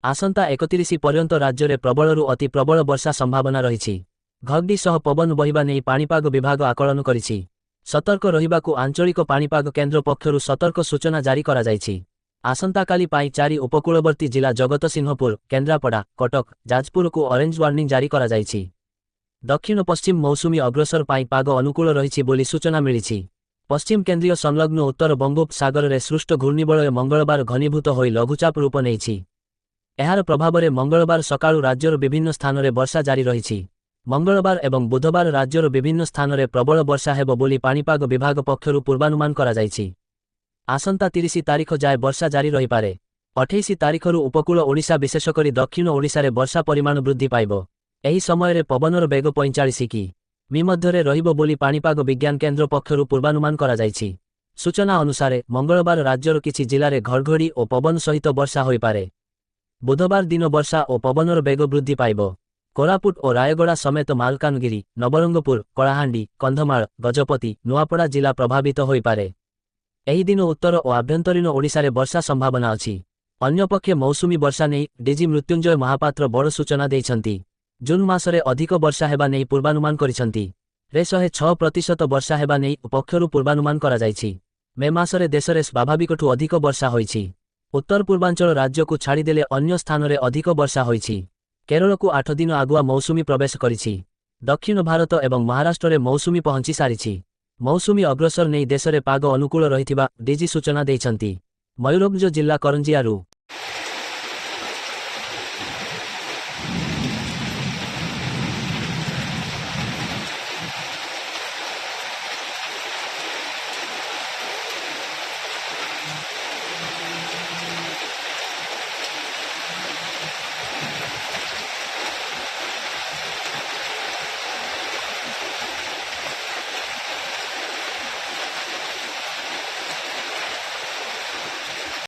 आसंता 31 पर्यंत राज्य में प्रबलरू अति प्रबल वर्षा संभावना रही। घघडी सह पवन बहिबा नहीं पाणीपाग विभाग आकलन करिछि। सतर्क रहिबाकु आंचलिक पाणीपाग केन्द्र पक्षरु सतर्क सूचना जारी करा जायछि। आसंता काली पाई 4 उपकूलवर्ती जिला जगतसिंहपुर, केन्द्रापड़ा, कटक, जाजपुर को ऑरेंज वार्निंग जारी करा जायछि। दक्षिण पश्चिम मौसुमी अग्रसर पाई पाग अनुकूल रहिछि बोली सूचना मिलिछि। पश्चिम केन्द्रीय संलग्न उत्तर बंगोपसागर में सृष्ट घूर्णिबलय मंगलवार घनीभूत होई लघुचाप रूप नेइछि। एहार प्रभाव में मंगलवार सकाळु राज्यर विभिन्न स्थान में वर्षा जारी रही। मंगलवार एवं बुधवार राज्यर विभिन्न स्थान में प्रबल वर्षा हेब बोली पाणीपाग विभाग पक्षरु पूर्वानुमान करा जायछि। आसंता 30 तारिख जाए वर्षा जारी रही पारे। 28 तारिखरु उपकूल ओडिशा विशेषकर दक्षिण ओडिशा रे वर्षा परिमाण वृद्धि पाइब। एही समयरे पवनर बेग 45 कि.मी मध्यरे रहिब बोली पाणीपाग विज्ञान केन्द्र पक्षरु पूर्वानुमान करा जायछि। सूचना अनुसार मंगलवार राज्यर किछि जिले में घड़घड़ी और पवन सहित वर्षा होई पारे। बुधवार दिन वर्षा और पवनर बेग वृद्धि पाइब। कोरापुट और रायगड़ा समेत मालकानगिरी, नवरंगपुर, कलाहांडी, कंधमाल, गजपति, नुआपड़ा जिला प्रभावित होई पारे। एही दिन उत्तर और आभ्यंतरीण ओडिशा रे वर्षा संभावना अछि। अन्यपक्षे मौसुमी वर्षा नहीं डीजी मृत्युंजय महापात्र बड़ सूचना देइछंती। जून मासरे अधिक वर्षा हेबा नहीं पूर्वानुमान करिछंती। 106% वर्षा हेबा नहीं पक्षरु पूर्वानुमान करा जायछि। मे मासरे देशरे स्वाभाविकठु अधिक वर्षा होइछि। उत्तर पूर्वांचल राज्य को छाड़ीदेले अन्य स्थान में अधिक वर्षा होइछि। केरल को 8 दिन आगुआ मौसुमी प्रवेश करिछि। दक्षिण भारत एवं महाराष्ट्र में मौसुमी पहुंची सारिछि। मौसुमी अग्रसर नहीं देश में पाग अनुकूल रहिथिबा डीजी सूचना देइछंती। मयूरभंज जिला करंजियारू।